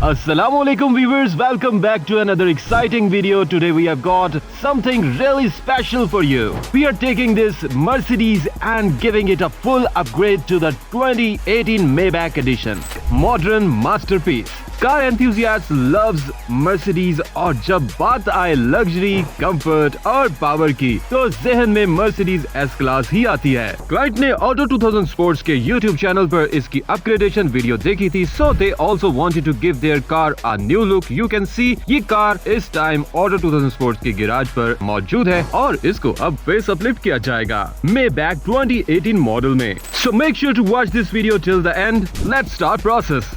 Assalamualaikum viewers, welcome back to another exciting video. Today we have got something really special for you. We are taking this Mercedes and giving it a full upgrade to the 2018 Maybach edition. Modern masterpiece. Car enthusiast loves Mercedes और जब बात आए luxury, comfort और power की तो जहन में Mercedes S class ही आती है। क्लाइंट ने ऑटो 2000 स्पोर्ट्स के यूट्यूब चैनल पर इसकी अपग्रेडेशन वीडियो देखी थी, so they also wanted to give their car a new look. You can see ये कार इस टाइम ऑटो 2000 स्पोर्ट्स के गैराज पर मौजूद है और इसको अब फेस अपलिफ्ट किया जाएगा Maybach 2018 मॉडल में। So make sure to watch this video till the end. Let's start process.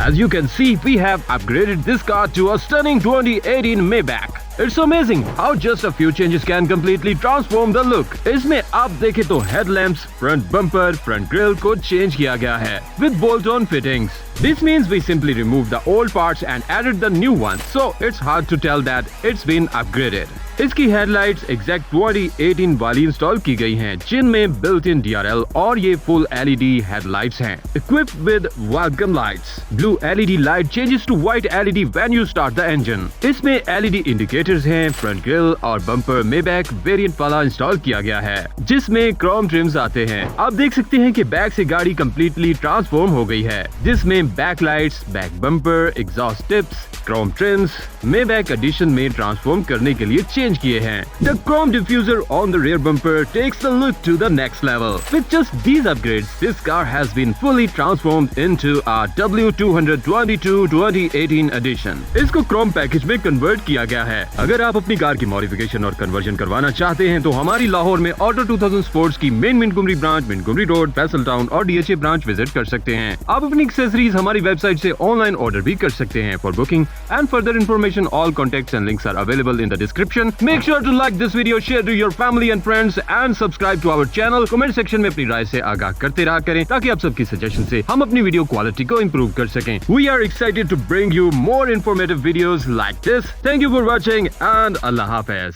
As you can see, we have upgraded this car to a stunning 2018 Maybach. It's amazing how just a few changes can completely transform the look. इसमें आप देखें तो headlamps, front bumper, front grille को change किया गया है with bolt-on fittings. This means we simply removed the old parts and added the new ones, so it's hard to tell that it's been upgraded. इसकी headlights exact 2018 वाली install की गई हैं, जिनमें बिल्ट इन DRL और ये full LED headlights हैं, equipped with welcome lights. Blue LED light changes to white LED when you start the engine. इसमें LED इंडिकेटर्स हैं। फ्रंट ग्रिल और बम्पर Maybach वेरिएंट वाला इंस्टॉल किया गया है, जिसमें क्रोम ट्रिम्स आते हैं। आप देख सकते हैं कि बैक से गाड़ी कम्प्लीटली ट्रांसफॉर्म हो गई है, जिसमें back lights, back bumper, exhaust tips, chrome trims Maybach edition में ट्रांसफॉर्म करने के लिए चेंज किए हैं। The chrome diffuser on the rear bumper takes the look to the next level. With just these upgrades, this car has been fully transformed into a W222 2018 edition. इसको Chrome package में convert किया गया है। अगर आप अपनी car की modification और कन्वर्जन करवाना चाहते हैं तो हमारी लाहौर में ऑटो 2000 स्पोर्ट्स की main Montgomery branch, Montgomery road, Faisal town और DHA ब्रांच विजिट कर सकते हैं। आप अपनी एक्सेसरीज हमारी वेबसाइट से ऑनलाइन ऑर्डर भी कर सकते हैं। For booking and further information, all contacts and links are available in the description. Make sure to like this video, share to your family and friends and subscribe to our channel. Comment section में अपनी राय से आगाह करते रहा करें ताकि आप सबकी सजेशन से हम अपनी वीडियो क्वालिटी को इम्प्रूव कर सकें। We are excited to bring you more informative videos like this. Thank you for watching and Allah Hafiz.